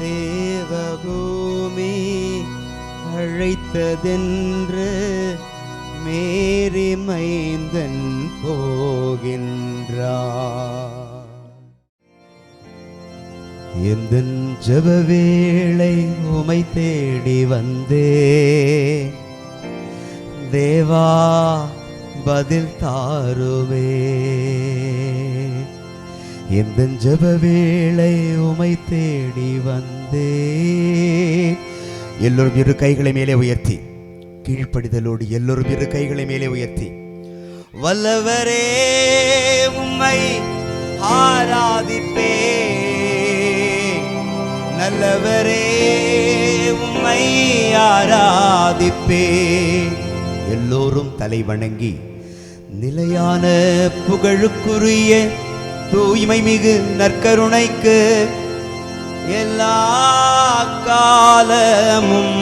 தேவபூமி அழைத்ததென்று மேரி மைந்தன் போகின்றார். எந்தன் ஜெப வேளை உமை தேடி வந்தே தேவா பதில் தாருமே. எந்தன் ஜெப வேளை உமை தேடி வந்தே. எல்லோரும் இரு கைகளை மேலே உயர்த்தி கீழ்ப்படிதலோடு எல்லோரும் இரு கைகளை மேலே உயர்த்தி வல்லவரே உம்மை ஆராதிப்பே, நல்லவரே உம்மை ஆராதிப்பே. எல்லோரும் தலை வணங்கி நிலையான புகழுக்குரிய தூய்மை மிகு நற்கருணைக்கு எல்லா காலமும்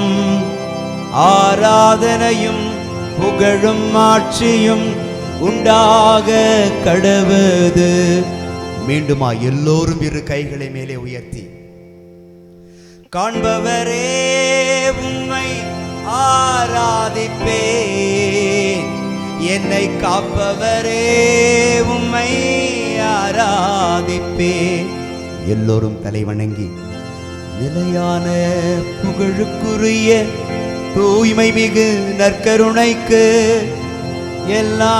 ஆராதனையும் புகழும் ஆட்சியும் உண்டாக கடவுது. மீண்டுமா எல்லோரும் இரு கைகளை மேலே உயர்த்தி காண்பவரே உம்மை ஆராதிப்பேன், என்னை காப்பவரே உம்மை ஆராதிப்பேன். எல்லோரும் தலை வணங்கி நிலையான புகழுக்குரிய தூய்மை மிகு நற்கருணைக்கு எல்லா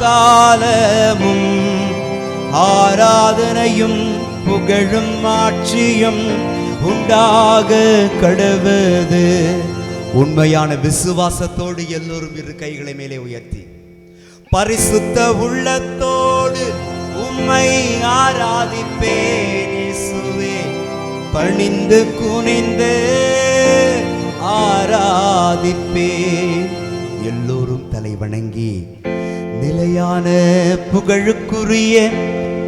காலமும் ஆராதனையும் புகழும் ஆட்சியும் உண்டாக கடவுது. உண்மையான விசுவாசத்தோடு எல்லோரும் இரு கைகளை மேலே உயர்த்தி பரிசுத்த உள்ளத்தோடு உம்மை ஆராதிப்பேன் இயேசுவே, பணிந்து குனிந்து ஆராதிப்பேன். எல்லோரும் தலை வணங்கி நிலையான புகழுக்குரிய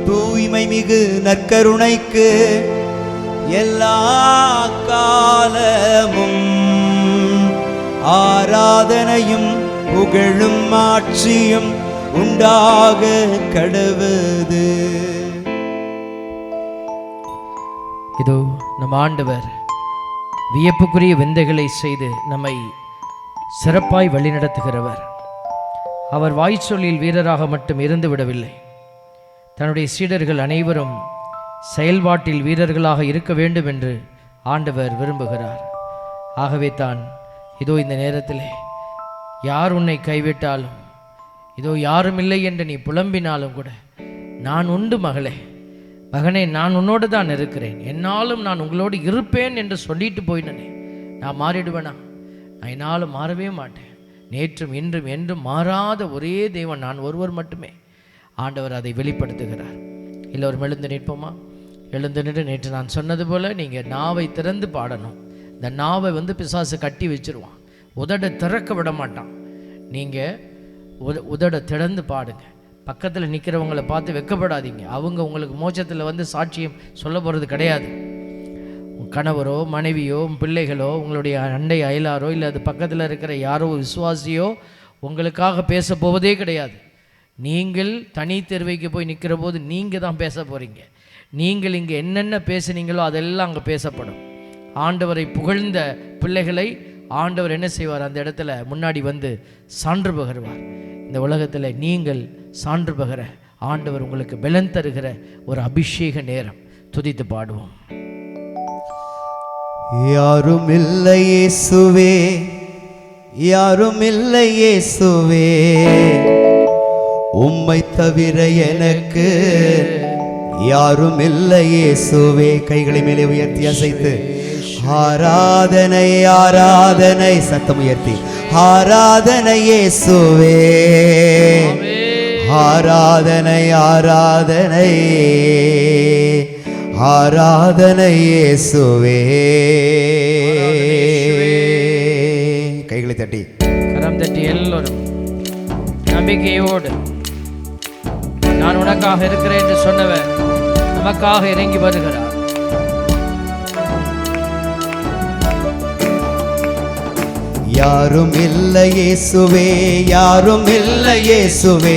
தூய்மை மிகு நற்கருணைக்கு எல்லா காலமும் ஆராதனையும் புகழும் ஆட்சியும் உண்டாக கடவுது. இதோ நம் ஆண்டவர் வியப்புக்குரிய விந்தைகளை செய்து நம்மை சிறப்பாய் வழிநடத்துகிறவர். அவர் வாய்ச்சொல்லில் வீரராக மட்டும் இருந்து விடவில்லை, தன்னுடைய சீடர்கள் அனைவரும் செயல்பாட்டில் வீரர்களாக இருக்க வேண்டும் என்று ஆண்டவர் விரும்புகிறார். ஆகவே தான் இதோ இந்த நேரத்திலே யார் உன்னை கைவிட்டாலும், இதோ யாரும் இல்லை என்று நீ புலம்பினாலும் கூட, நான் உண்டு மகளே, மகனே, நான் உன்னோடு தான் இருக்கிறேன், என்னாலும் நான் உங்களோடு இருப்பேன் என்று சொல்லிட்டு போயினே, நான் மாறிடுவேனா? நான் என்னாலும் மாறவே மாட்டேன். நேற்றும் இன்றும் என்றும் மாறாத ஒரே தேவன் நான் ஒருவர் மட்டுமே. ஆண்டவர் அதை வெளிப்படுத்துகிறார். எல்லோரும் எழுந்து நிற்போமா? எழுந்து நின்று நேற்று நான் சொன்னது போல் நீங்கள் நாவை திறந்து பாடணும். இந்த நாவை பிசாசு கட்டி வச்சிருவான், உதட திறக்க விட மாட்டான். நீங்கள் உதட திறந்து பாடுங்க. பக்கத்தில் நிற்கிறவங்களை பார்த்து வெக்கப்படாதீங்க. அவங்க உங்களுக்கு மோட்சத்தில் சாட்சியம் சொல்ல போகிறது கிடையாது. கணவரோ மனைவியோ பிள்ளைகளோ உங்களுடைய அண்டை அயலாரோ இல்லை அது பக்கத்தில் இருக்கிற யாரோ விசுவாசியோ உங்களுக்காக பேச போவதே கிடையாது. நீங்கள் தனி தெருவைக்கு போய் நிற்கிற போது நீங்கள் தான் பேச போகிறீங்க. நீங்கள் இங்கே என்னென்ன பேசுனீங்களோ அதெல்லாம் அங்கே பேசப்படும். ஆண்டவரை புகழ்ந்த பிள்ளைகளை ஆண்டவர் என்ன செய்வார்? அந்த இடத்துல முன்னாடி சான்று பகர்வார். இந்த உலகத்தில் நீங்கள் சான்று பகர ஆண்டவர் உங்களுக்கு பலன் தருகிற ஒரு அபிஷேக நேரம். துதித்து பாடுவோம். யாரும் இல்லை இயேசுவே, யாரும் இல்லை இயேசுவே, உம்மை தவிர எனக்கு யாரும் இல்லை இயேசுவே. கைகளை மேலே உயர்த்தி அசைத்து ஆராதனை ஆராதனை, சத்தம் உயர்த்தி ஆராதனை இயேசுவே, ஆராதனை ஆராதனை ஆராதனை இயேசுவே. கைகளை தட்டி கரம் தட்டி எல்லோரும் நம்பிக்கையோடு நான் உனக்காக இருக்கிறேன் என்று சொன்னவர் நமக்காக இறங்கி வருகிறார். யாரும் இல்லை இயேசுவே, யாரும் இல்லை இயேசுவே,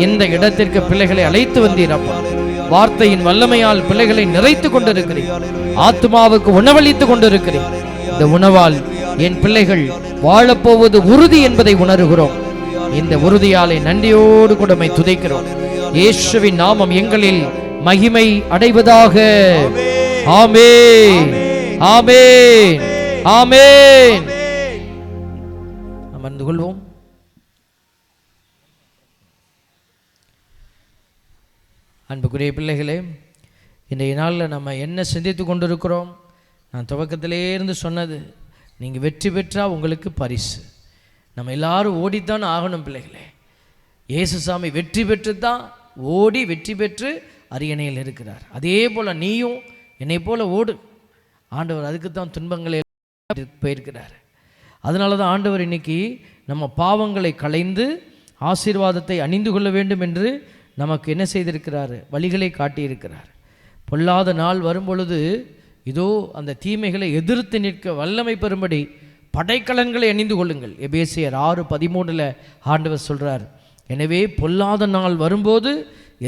இந்த இடத்திற்கு பிள்ளைகளை அழைத்து வந்தீரப்பா. வார்த்தையின் வல்லமையால் பிள்ளைகளை நிறைத்து கொண்டிருக்கிறேன். ஆத்மாவுக்கு உணவளித்துக் கொண்டிருக்கிறேன். இந்த உணவால் என் பிள்ளைகள் வாழப்போவது உறுதி என்பதை உணர்கிறோம். இந்த உறுதியாலே நன்றியோடு கூடமை துதிக்கிறோம். இயேசுவின் நாமம் எங்களில் மகிமை அடைவதாக. ஆமென், ஆமென், ஆமென். அமர்ந்து கொள்வோம். அன்புக்குரிய பிள்ளைகளே, இன்றைய நாளில் நம்ம என்ன சிந்தித்து கொண்டிருக்கிறோம்? நான் துவக்கத்திலே இருந்து சொன்னது, நீங்கள் வெற்றி பெற்றால் உங்களுக்கு பரிசு. நம்ம எல்லாரும் ஓடித்தான் ஆகணும் பிள்ளைகளே. இயேசுசாமி வெற்றி பெற்று தான் ஓடி வெற்றி பெற்று அரியணையில் இருக்கிறார். அதே போல் நீயும் என்னை போல் ஓடு. ஆண்டவர் அதுக்கு தான் துன்பங்களை போயிருக்கிறார். அதனால தான் ஆண்டவர் இன்னைக்கு நம்ம பாவங்களை களைந்து ஆசீர்வாதத்தை அணிந்து கொள்ள வேண்டும் என்று நமக்கு என்ன செய்திருக்கிறார்? வழிகளை காட்டியிருக்கிறார். பொல்லாத நாள் வரும்பொழுது இதோ அந்த தீமைகளை எதிர்த்து நிற்க வல்லமை பெறும்படி படைக்கலன்களை அணிந்து கொள்ளுங்கள். எபேசியர் 6:13 ஆண்டவர் சொல்கிறார், எனவே பொல்லாத நாள் வரும்போது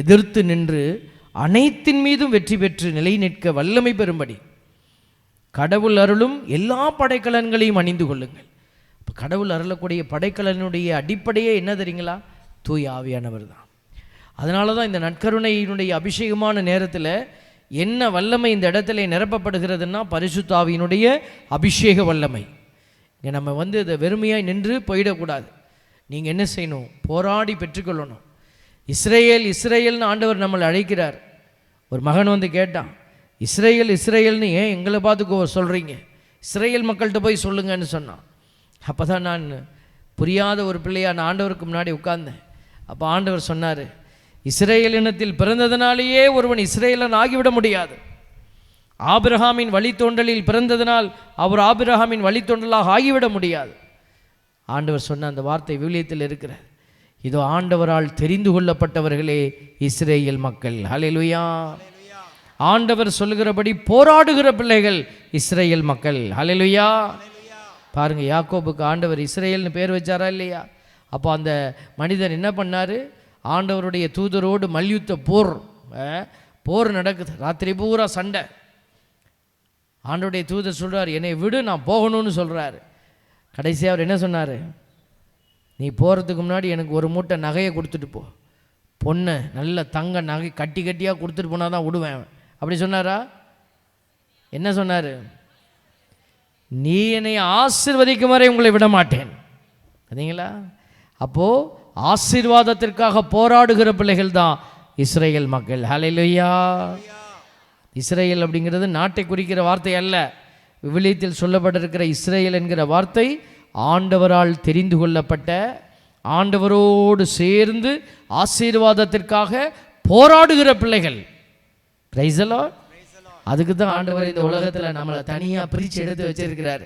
எதிர்த்து நின்று அனைத்தின் மீதும் வெற்றி பெற்று நிலை நிற்க வல்லமை பெறும்படி கடவுள் அருளும் எல்லா படைக்கலன்களையும் அணிந்து கொள்ளுங்கள். இப்போ கடவுள் அருளக்கூடிய படைக்கலனுடைய அடிப்படையே என்ன தெரியுங்களா? தூய ஆவியானவர் தான். அதனால தான் இந்த நற்கருணையினுடைய அபிஷேகமான நேரத்தில் என்ன வல்லமை இந்த இடத்துல நிரப்பப்படுகிறதுனா பரிசுத்த ஆவியினுடைய அபிஷேக வல்லமை. இங்கே நம்ம இதை வெறுமையாக நின்று போயிடக்கூடாது. நீங்கள் என்ன செய்யணும்? போராடி பெற்றுக்கொள்ளணும். இஸ்ரேல் இஸ்ரேல்னு ஆண்டவர் நம்மளை அழைக்கிறார். ஒரு மகன் கேட்டான், இஸ்ரேல் இஸ்ரேல்னு ஏன் எங்களை பார்த்து சொல்கிறீங்க? இஸ்ரேல் மக்கள்கிட்ட போய் சொல்லுங்கன்னு சொன்னான். அப்போ தான் நான் புரியாத ஒரு பிள்ளையாக நான் ஆண்டவருக்கு முன்னாடி உட்கார்ந்தேன். அப்போ ஆண்டவர் சொன்னார், இஸ்ரேல் இனத்தில் பிறந்ததினாலேயே ஒருவன் இஸ்ரேலன் ஆகிவிட முடியாது. ஆபிரகாமின் வழித்தோன்றலில் பிறந்ததினால் அவர் ஆபிரகாமின் வழித்தோன்றலாக ஆகிவிட முடியாது. ஆண்டவர் சொன்ன அந்த வார்த்தை விவிலியத்தில் இருக்கிறது. இதோ ஆண்டவரால் தெரிந்து கொள்ளப்பட்டவர்களே இஸ்ரேல் மக்கள். ஹல்லேலூயா. ஆண்டவர் சொல்லுகிறபடி போராடுகிற பிள்ளைகள் இஸ்ரேல் மக்கள். ஹல்லேலூயா. பாருங்க, யாக்கோபுக்கு ஆண்டவர் இஸ்ரேல்னு பேர் வச்சாரா இல்லையா? அப்போ அந்த மனிதன் என்ன பண்ணார்? ஆண்டவருடைய தூதரோடு மல்யுத்த போர் நடக்குது. ராத்திரி பூரா சண்டை. ஆண்டவருடைய தூதர் சொல்கிறார், என்னை விடு, நான் போகணும்னு சொல்கிறாரு. கடைசியாக அவர் என்ன சொன்னார்? நீ போகிறதுக்கு முன்னாடி எனக்கு ஒரு மூட்டை நகையை கொடுத்துட்டு போ, பொண்ணு நல்ல தங்க நகை கட்டி கட்டியாக கொடுத்துட்டு போனால் தான் விடுவேன். அப்படி சொன்னாரா? என்ன சொன்னார்? நீ என்னை ஆசீர்வதிக்கும் வரை உங்களை விட மாட்டேன். சரிங்களா? அப்போது ஆசீர்வாதத்திற்காக போராடுகிற பிள்ளைகள் தான் இஸ்ரேல் மக்கள். ஹல்லேலூயா. இஸ்ரேல் அப்படிங்கிறது நாட்டை குறிக்கிற வார்த்தை அல்ல. விவிலியத்தில் சொல்லப்பட்டிருக்கிற இஸ்ரேல் என்கிற வார்த்தை ஆண்டவரால் தெரிந்து கொள்ளப்பட்ட, ஆண்டவரோடு சேர்ந்து ஆசீர்வாதத்திற்காக போராடுகிற பிள்ளைகள். Price the Lord. அதுக்கு தான் ஆண்டவர் இந்த உலகத்தில் நம்மளை தனியாக பிரித்து எடுத்து வச்சிருக்கிறாரு.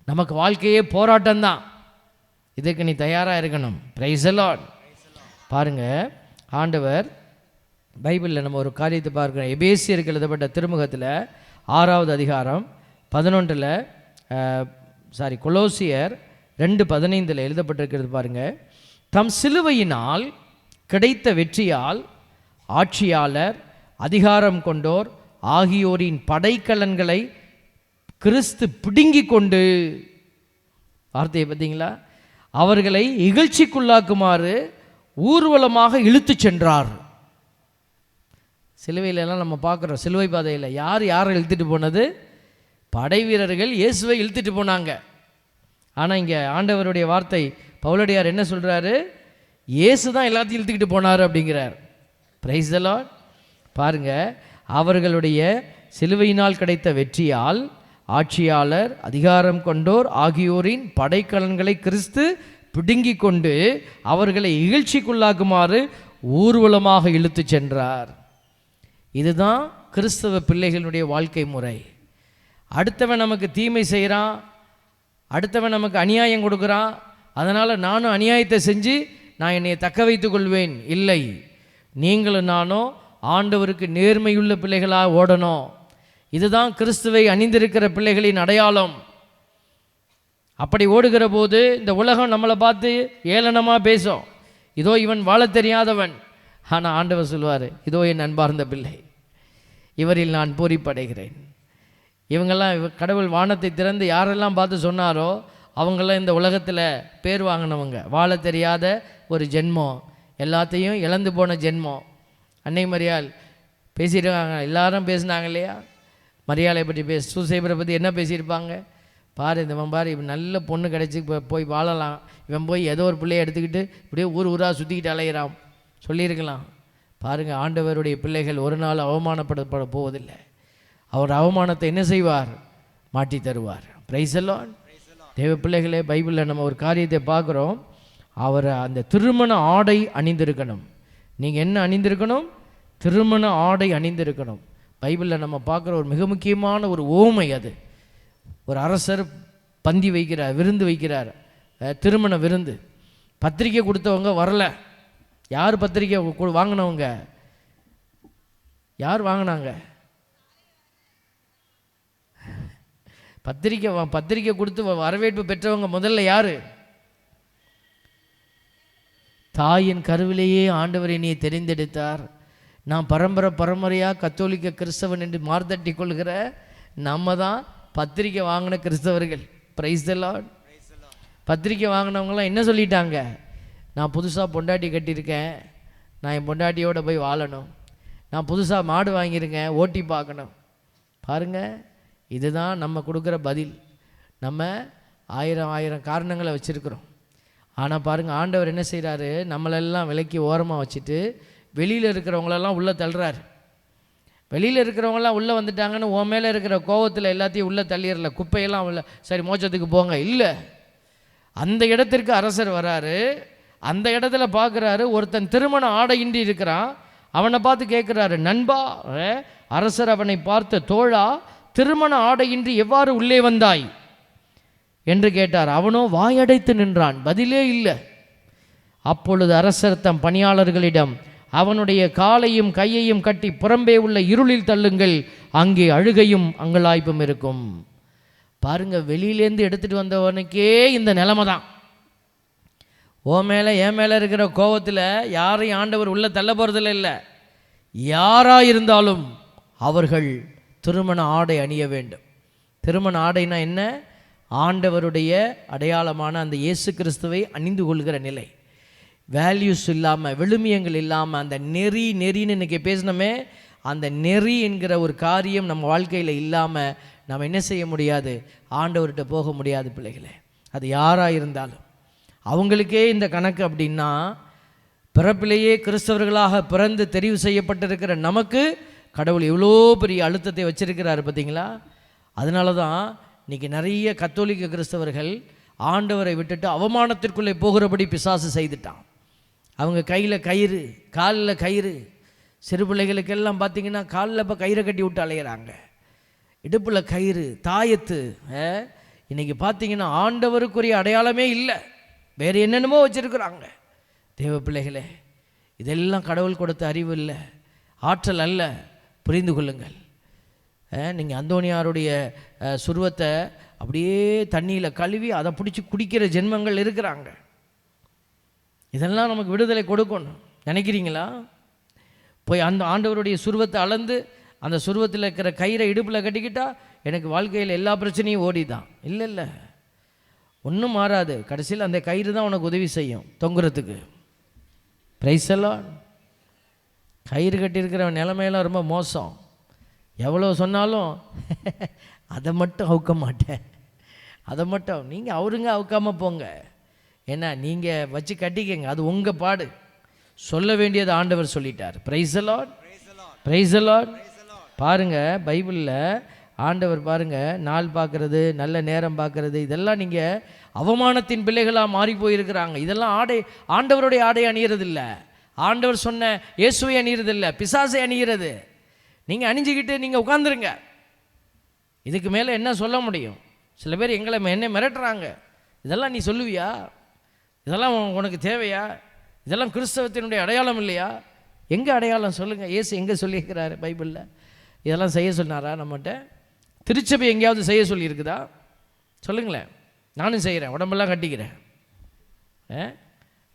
நமக்கு வாழ்க்கையே போராட்டம் தான். இதுக்கு நீ தயாராக இருக்கணும். Price the Lord. பாருங்க, ஆண்டவர் பைபிளில் நம்ம ஒரு காரியத்தை பார்க்கிறோம். எபேசியருக்கு எழுதப்பட்ட திருமுகத்தில் 6வது அதிகாரம் 11 கொலோசியர் 2:15 எழுதப்பட்டிருக்கிறது. பாருங்க, தம் சிலுவையினால் கிடைத்த வெற்றியால் ஆட்சியாளர், அதிகாரம் கொண்டோர் ஆகியோரின் படைக்கலன்களை கிறிஸ்து பிடுங்கி கொண்டு, வார்த்தையை பார்த்தீங்களா, அவர்களை இகழ்ச்சிக்குள்ளாக்குமாறு ஊர்வலமாக இழுத்து சென்றார். சிலுவையிலெல்லாம் நம்ம பார்க்குறோம், சிலுவை பாதையில் யாரை இழுத்துட்டு போனது? படை வீரர்கள் இயேசுவை இழுத்துட்டு போனாங்க. ஆனால் இங்கே ஆண்டவருடைய வார்த்தை பவுலடியார் என்ன சொல்கிறாரு? இயேசு தான் எல்லாத்தையும் இழுத்துக்கிட்டு போனார் அப்படிங்கிறார். Price the Lord. பாருங்க, அவர்களுடைய சிலுவையினால் கிடைத்த வெற்றியால் ஆட்சியாளர், அதிகாரம் கொண்டோர் ஆகியோரின் படைக்கலன்களை கிறிஸ்து பிடுங்கி கொண்டு அவர்களை இகழ்ச்சிக்குள்ளாக்குமாறு ஊர்வலமாக இழுத்து சென்றார். இதுதான் கிறிஸ்தவ பிள்ளைகளுடைய வாழ்க்கை முறை. அடுத்தவன் நமக்கு தீமை செய்கிறான், அடுத்தவன் நமக்கு அநியாயம் கொடுக்குறான், அதனால் நானும் அநியாயத்தை செஞ்சு நான் என்னை தக்க வைத்து கொள்வேன். இல்லை, நீங்களும் நானும் ஆண்டவருக்கு நேர்மையுள்ள பிள்ளைகளாக ஓடணும். இதுதான் கிறிஸ்துவை அணிந்திருக்கிற பிள்ளைகளின் அடையாளம். அப்படி ஓடுகிற போது இந்த உலகம் நம்மளை பார்த்து ஏளனமாக பேசும். இதோ இவன் வாழ தெரியாதவன். ஆனால் ஆண்டவர் சொல்வார், இதோ என் அன்பார்ந்த பிள்ளை, இவரில் நான் பூரிப்படைகிறேன். இவங்கெல்லாம் கடவுள் வானத்தை திறந்து யாரெல்லாம் பார்த்து சொன்னாரோ அவங்களாம் இந்த உலகத்தில் பேர் வாங்கினவங்க. வாழ தெரியாத ஒரு ஜென்மம், எல்லாத்தையும் இழந்து போன ஜென்மம். அன்னை மரியாள் பேசியிருக்காங்க, எல்லாரும் பேசினாங்க இல்லையா? மரியாதை பற்றி சூசைபரை பற்றி என்ன பேசியிருப்பாங்க பாரு. இவன் பாரு, இவன் நல்ல பொண்ணு கிடச்சி போய் வாழலாம், இவன் போய் ஏதோ ஒரு பிள்ளையை எடுத்துக்கிட்டு இப்படியே ஊர் ஊராக சுற்றிக்கிட்டு அலையிறான் சொல்லியிருக்கலாம். பாருங்கள், ஆண்டவருடைய பிள்ளைகள் ஒரு நாள் அவமானப்படப்பட போவதில்லை. அவர் அவமானத்தை என்ன செய்வார்? மாற்றி தருவார். Price the Lord. தேவ பிள்ளைகளே, பைபிளில் நம்ம ஒரு காரியத்தை பார்க்குறோம். அவர் அந்த திருமண ஆடை அணிந்திருக்கணும். நீங்கள் என்ன அணிந்திருக்கணும்? திருமண ஆடை அணிந்திருக்கணும். பைபிளில் நம்ம பார்க்குற ஒரு மிக முக்கியமான ஒரு ஓமை அது. ஒரு அரசர் பந்தி வைக்கிறார், விருந்து வைக்கிறார், திருமண விருந்து. பத்திரிக்கை கொடுத்தவங்க வரல. யார் பத்திரிக்கை வாங்கினவங்க? யார் வாங்கினாங்க? பத்திரிக்கை கொடுத்து வரவேற்பு பெற்றவங்க முதல்ல யாரு? தாயின் கருவிலேயே ஆண்டவர் என்னையை தெரிந்தெடுத்தார், நான் பரம்பரையாக கத்தோலிக்க கிறிஸ்தவன் என்று மார்த்தட்டி கொள்கிற நம்ம தான் பத்திரிக்கை வாங்கின கிறிஸ்தவர்கள். Price the Lord. பத்திரிக்கை வாங்கினவங்களாம் என்ன சொல்லிட்டாங்க? நான் புதுசாக பொண்டாட்டி கட்டியிருக்கேன், நான் என் பொண்டாட்டியோடு போய் வாழணும், நான் புதுசாக மாடு வாங்கியிருக்கேன், ஓட்டி பார்க்கணும். பாருங்கள், இதுதான் நம்ம கொடுக்குற பதில். நம்ம ஆயிரம் காரணங்களை வச்சுருக்கிறோம். ஆனால் பாருங்கள், ஆண்டவர் என்ன செய்கிறாரு? நம்மளெல்லாம் விலக்கி ஓரமாக வச்சுட்டு வெளியில் இருக்கிறவங்களெல்லாம் உள்ளே தள்ளுறாரு. வெளியில் இருக்கிறவங்களாம் உள்ளே வந்துட்டாங்கன்னு உன் மேலே இருக்கிற கோவத்தில் எல்லாத்தையும் உள்ளே தள்ளிடல, குப்பையெல்லாம் உள்ள சரி மோட்சத்துக்கு போங்க இல்லை. அந்த இடத்திற்கு அரசர் வராரு. அந்த இடத்துல பார்க்குறாரு, ஒருத்தன் திருமண ஆடையின்றி இருக்கிறான். அவனை பார்த்து கேட்குறாரு, நண்பா. அரசர் அவனை பார்த்த, தோழா, திருமண ஆடையின்றி எவ்வாறு உள்ளே வந்தாய் என்று கேட்டார். அவனோ வாயடைத்து நின்றான், பதிலே இல்லை. அப்பொழுது அரசர் தம் பணியாளர்களிடம், அவனுடைய காலையும் கையையும் கட்டி புறம்பே உள்ள இருளில் தள்ளுங்கள், அங்கே அழுகையும் அங்கலாய்ப்பும் இருக்கும். பாருங்க, வெளியிலேருந்து எடுத்துகிட்டு வந்தவனுக்கே இந்த நிலைமை தான். ஓ மேலே என் மேலே இருக்கிற கோபத்தில் யாரையும் ஆண்டவர் உள்ளே தள்ள போகிறதில்ல. இல்லை, யாராக இருந்தாலும் அவர்கள் திருமண ஆடை அணிய வேண்டும். திருமண ஆடைனா என்ன? ஆண்டவருடைய அடையாளமான அந்த இயேசு கிறிஸ்துவை அணிந்து கொள்கிற நிலை. வேல்யூஸ் இல்லாமல், விழுமியங்கள் இல்லாமல், அந்த நெறின்னு இன்றைக்கி பேசினோமே, அந்த நெறி என்கிற ஒரு காரியம் நம்ம வாழ்க்கையில் இல்லாமல் நம்ம என்ன செய்ய முடியாது? ஆண்டவர்கிட்ட போக முடியாது பிள்ளைகளே. அது யாராக இருந்தாலும் அவங்களுக்கே இந்த கணக்கு அப்படின்னா, பிறப்பிலேயே கிறிஸ்தவர்களாக பிறந்து தெரிவு செய்யப்பட்டிருக்கிற நமக்கு கடவுள் எவ்வளோ பெரிய அழுத்தத்தை வச்சிருக்கிறாரு பார்த்தீங்களா? அதனால தான் இன்றைக்கி நிறைய கத்தோலிக்க கிறிஸ்தவர்கள் ஆண்டவரை விட்டுட்டு அவமானத்திற்குள்ளே போகிறபடி பிசாசு செய்துட்டான். அவங்க கையில் கயிறு, காலில் கயிறு. சிறு பிள்ளைகளுக்கெல்லாம் பார்த்திங்கன்னா காலில் இப்போ கயிறை கட்டி விட்டு அலையிறாங்க, இடுப்பில் கயிறு, தாயத்து. இன்றைக்கி பார்த்திங்கன்னா ஆண்டவருக்குரிய அடையாளமே இல்லை, வேறு என்னென்னமோ வச்சுருக்குறாங்க. தேவ பிள்ளைகளே, இதெல்லாம் கடவுள் கொடுத்த அறிவு இல்லை, ஆற்றல் அல்ல. புரிந்து கொள்ளுங்கள். நீங்கள் அந்தோனியாருடைய சுருவத்தை அப்படியே தண்ணியில் கழுவி அதை பிடிச்சி குடிக்கிற ஜென்மங்கள் இருக்கிறாங்க. இதெல்லாம் நமக்கு விடுதலை கொடுக்கணும் நினைக்கிறீங்களா? போய் அந்த ஆண்டவருடைய சுருவத்தை அளந்து அந்த சுருவத்தில் இருக்கிற கயிறை இடுப்பில் கட்டிக்கிட்டா எனக்கு வாழ்க்கையில் எல்லா பிரச்சனையும் ஓடிதான். இல்லை, ஒன்றும் மாறாது. கடைசியில் அந்த கயிறு தான் உனக்கு உதவி செய்யும் தொங்குறதுக்கு. பிரைஸ் எல்லாம். கயிறு கட்டியிருக்கிற நிலைமையெல்லாம் ரொம்ப மோசம். எவ்வளோ சொன்னாலும் அதை மட்டும் அவுக்க மாட்டேன், அதை மட்டும் நீங்கள் அவருங்க அவுக்காமல் போங்க. ஏன்னா நீங்கள் வச்சு கட்டிக்கங்க, அது உங்கள் பாடு. சொல்ல வேண்டியது ஆண்டவர் சொல்லிட்டார். Price the Lord, price the Lord. பாருங்கள், பைபிளில் ஆண்டவர் பாருங்கள், நாள் பார்க்குறது, நல்ல நேரம் பார்க்குறது, இதெல்லாம் நீங்கள் அவமானத்தின் பிள்ளைகளாக மாறி போயிருக்கிறாங்க. இதெல்லாம் ஆண்டவருடைய ஆடை அணிகிறது இல்லை, ஆண்டவர் சொன்ன இயேசுவை அணிகிறது இல்லை, பிசாசை அணிகிறது. நீங்கள் அணிஞ்சிக்கிட்டு நீங்கள் உட்காந்துருங்க. இதுக்கு மேலே என்ன சொல்ல முடியும்? சில பேர் என்னை மிரட்டுறாங்க. இதெல்லாம் நீ சொல்லுவியா? இதெல்லாம் உனக்கு தேவையா? இதெல்லாம் கிறிஸ்தவத்தினுடைய அடையாளம் இல்லையா? எங்கே அடையாளம் சொல்லுங்கள். இயேசு எங்கே சொல்லியிருக்கிறாரு பைபிளில்? இதெல்லாம் செய்ய சொன்னாரா நம்மகிட்ட? திருச்சபை எங்கேயாவது செய்ய சொல்லியிருக்குதா? சொல்லுங்களேன். நானும் செய்கிறேன், உடம்பெல்லாம் கட்டிக்கிறேன்.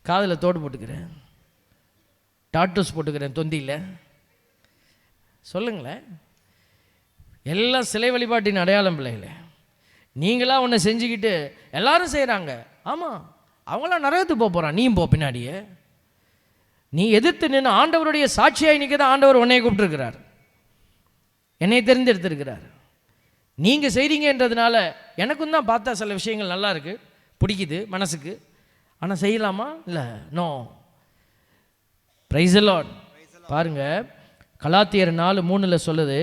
காதில் தோடு போட்டுக்கிறேன், டாட்டூஸ் போட்டுக்கிறேன் தொந்தியில். சொல்லுங்களேன், எல்லாம் சிலை வழிபாட்டின் அடையாளம் பிள்ளைகளே. நீங்களா ஒன்று செஞ்சுக்கிட்டு எல்லாரும் செய்கிறாங்க. ஆமாம், அவங்களாம் நரகத்துக்கு போகிறான், நீயும் போ பின்னாடியே. நீ எதிர்த்து நின்று ஆண்டவருடைய சாட்சியாக இன்றைக்கி தான் ஆண்டவர் உன்னையை கூப்பிட்டுருக்கிறார், என்னை தெரிந்தெடுத்திருக்கிறார். நீங்கள் செய்கிறீங்கன்றதுனால எனக்கும் தான் பார்த்தா சில விஷயங்கள் நல்லா இருக்குது, பிடிக்குது மனசுக்கு. ஆனால் செய்யலாமா? இல்லை, நோ. Price the Lord. பாருங்கள், கலாத்தியர் 4:3 சொல்லுது,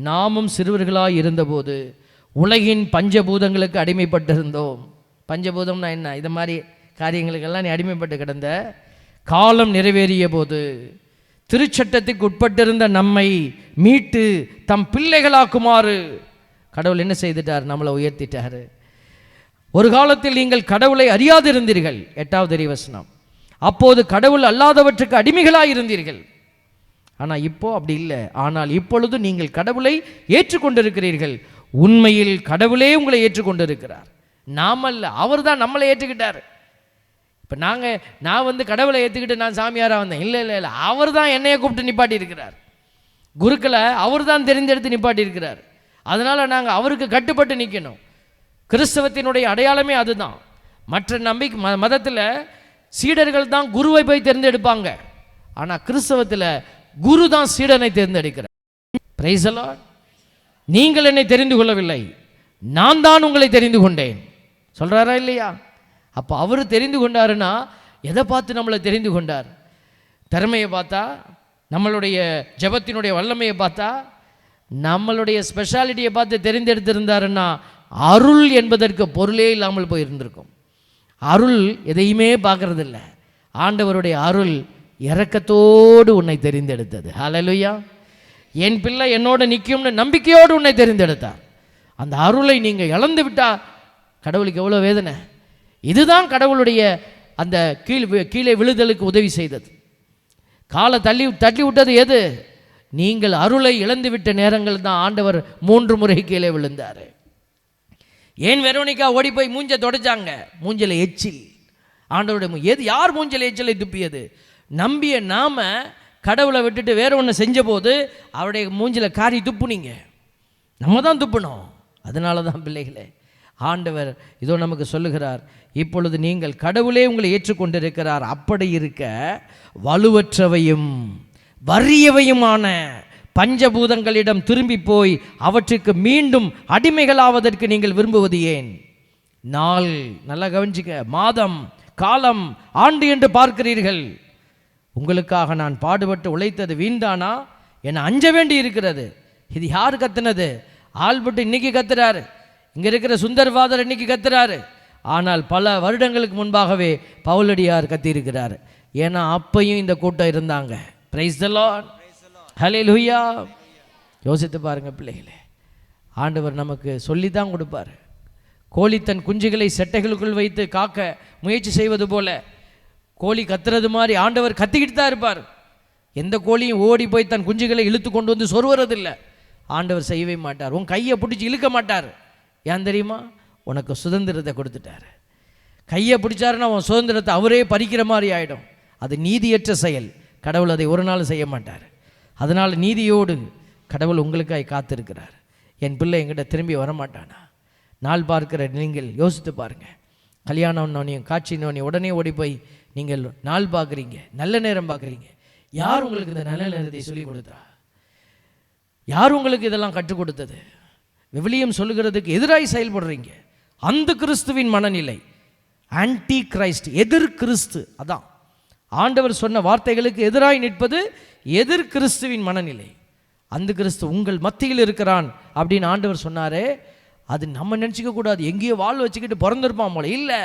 நாமும் சிறுவர்களாக இருந்தபோது உலகின் பஞ்சபூதங்களுக்கு அடிமைப்பட்டிருந்தோம். பஞ்சபூதம்னா என்ன? இது மாதிரி காரியங்களுக்கெல்லாம் நீ அடிமைப்பட்டு கிடந்த. காலம் நிறைவேறிய போது திருச்சட்டத்துக்கு உட்பட்டிருந்த நம்மை மீட்டு தம் பிள்ளைகளாக்குமாறு கடவுள் என்ன செய்துட்டார்? நம்மளை உயர்த்திட்டார். ஒரு காலத்தில் நீங்கள் கடவுளை அறியாதிருந்தீர்கள், 8வது வசனம். அப்போது கடவுள் அல்லாதவற்றுக்கு அடிமைகளாக இருந்தீர்கள். ஆனால் இப்போ அப்படி இல்லை. ஆனால் இப்பொழுது நீங்கள் கடவுளை ஏற்றுக்கொண்டிருக்கிறீர்கள். உண்மையில் கடவுளே உங்களை ஏற்றுக்கொண்டிருக்கிறார், நாம் அல்ல. அவர் தான் நம்மளை ஏற்றுக்கிட்டார். இப்போ நான் கடவுளை ஏற்றுக்கிட்டு நான் சாமியாராக வந்தேன், இல்லை இல்லை இல்லை. அவர் தான் என்னையை கூப்பிட்டு நிப்பாட்டி இருக்கிறார். குருக்களை அவர் தான் தெரிந்தெடுத்து நிப்பாட்டி இருக்கிறார். அதனால் நாங்கள் அவருக்கு கட்டுப்பட்டு நிற்கணும். கிறிஸ்தவத்தினுடைய அடையாளமே அதுதான். மற்ற நம்பிக்கை மதத்தில் சீடர்கள் தான் குருவை போய் தேர்ந்தெடுப்பாங்க. ஆனால் கிறிஸ்தவத்தில் குரு தான் சீடனை தேர்ந்தெடுக்கிறார். Price the Lord. நீங்கள் என்னை தெரிந்து கொள்ளவில்லை, நான் தான் உங்களை தெரிந்து கொண்டேன் சொல்கிறாரா இல்லையா? அப்போ அவர் தெரிந்து கொண்டாருன்னா எதை பார்த்து நம்மளை தெரிந்து கொண்டார்? திறமையை பார்த்தா, நம்மளுடைய ஜெபத்தினுடைய வல்லமையை பார்த்தா, நம்மளுடைய ஸ்பெஷாலிட்டியை பார்த்து தெரிந்தெடுத்திருந்தாருன்னா அருள் என்பதற்கு பொருளே இல்லாமல் போயிருந்திருக்கும். அருள் எதையுமே பார்க்கறதில்ல. ஆண்டவருடைய அருள் இரக்கத்தோடு உன்னை தெரிந்தெடுத்தது. ஹல்லேலூயா. என் பிள்ளை என்னோட நிற்கும்னு நம்பிக்கையோடு உன்னை தெரிந்தெடுத்தார். அந்த அருளை நீங்கள் இழந்து விட்டால் கடவுளுக்கு எவ்வளோ வேதனை. இதுதான் கடவுளுடைய அந்த கீழே விழுதலுக்கு உதவி செய்தது. காலை தள்ளி விட்டது எது? நீங்கள் அருளை இழந்து விட்ட நேரங்கள் தான் ஆண்டவர் 3 முறை கீழே விழுந்தார். ஏன் வெரோனிகா ஓடி போய் மூஞ்சை தொடச்சாங்க? மூஞ்சலை எச்சில். ஆண்டவருடைய யார் மூஞ்சலை எச்சிலை துப்பியது? நம்பிய நாம கடவுளை விட்டுட்டு வேற ஒன்று செஞ்ச போது அவருடைய மூஞ்சில் காரி துப்புனீங்க. நம்ம தான் துப்புனோம். அதனால தான் பிள்ளைகளே, ஆண்டவர் இதோ நமக்கு சொல்லுகிறார், இப்பொழுது நீங்கள் கடவுளே உங்களை ஏற்றுக்கொண்டிருக்கிறார். அப்படி இருக்க வலுவற்றவையும் வறியவையுமான பஞ்சபூதங்களிடம் திரும்பி போய் அவற்றுக்கு மீண்டும் அடிமைகளாவதற்கு நீங்கள் விரும்புவது ஏன்? நாள், நல்லா கவனிச்சுக்க, மாதம், காலம், ஆண்டு என்று பார்க்கிறீர்கள். உங்களுக்காக நான் பாடுபட்டு உழைத்தது வீண்தானா? என்னை அஞ்ச வேண்டி இருக்கிறது. இது யார் கத்துனது? ஆல்பர்ட் இன்னைக்கு கத்துறாரு, இங்கே இருக்கிற சுந்தர்வாதர் இன்னைக்கு கத்துறாரு. ஆனால் பல வருடங்களுக்கு முன்பாகவே பவுலடியார் கத்தியிருக்கிறார். ஏன்னா அப்பையும் இந்த கூட்டம் இருந்தாங்க. Praise the Lord. ஹல்லேலூயா. யோசித்து பாருங்க பிள்ளைகளே, ஆண்டவர் நமக்கு சொல்லி தான் கொடுப்பார். கோழி தன் குஞ்சுகளை செட்டைகளுக்குள் வைத்து காக்க முயற்சி செய்வது போல கோழி கத்துறது மாதிரி ஆண்டவர் கத்திக்கிட்டு தான் இருப்பார். எந்த கோழியும் ஓடி போய் தன் குஞ்சுகளை இழுத்து கொண்டு வந்து சொருவறதில்லை. ஆண்டவர் செய்யவே மாட்டார். உன் கையை பிடிச்சி இழுக்க மாட்டார். ஏன் தெரியுமா? உனக்கு சுதந்திரத்தை கொடுத்துட்டார். கையை பிடிச்சாருன்னா உன் சுதந்திரத்தை அவரே பறிக்கிற மாதிரி ஆகிடும். அது நீதியற்ற செயல். கடவுள் அதை ஒரு நாள் செய்ய மாட்டார். அதனால் நீதியோடு கடவுள் உங்களுக்காக காத்திருக்கிறார். என் பிள்ளை என்கிட்ட திரும்பி வரமாட்டானா? நாள் பார்க்கிற நீங்கள் யோசித்து பாருங்கள். கல்யாணம்னோனையும் காட்சினோனையும் உடனே ஓடி போய் நீங்கள் நாள் பார்க்குறீங்க, நல்ல நேரம் பார்க்குறீங்க. யார் உங்களுக்கு இந்த நல்ல நேரத்தை சொல்லிக் கொடுத்தா? யார் உங்களுக்கு இதெல்லாம் கற்றுக் கொடுத்தது? விவிலியம் சொல்லுகிறதுக்கு எதிராய் செயல்படுறீங்க. அந்த கிறிஸ்துவின் மனநிலை, ஆன்டி கிரைஸ்ட், எதிர் கிறிஸ்து. அதான் ஆண்டவர் சொன்ன வார்த்தைகளுக்கு எதிராய் நிற்பது எதிர் கிறிஸ்துவின் மனநிலை. அந்த கிறிஸ்து உங்கள் மத்தியில் இருக்கிறான் அப்படின்னு ஆண்டவர் சொன்னாரே, அது நம்ம நினச்சிக்க கூடாது. எங்கேயோ வாழ் வச்சுக்கிட்டு பிறந்திருப்பான் போல. இல்லை,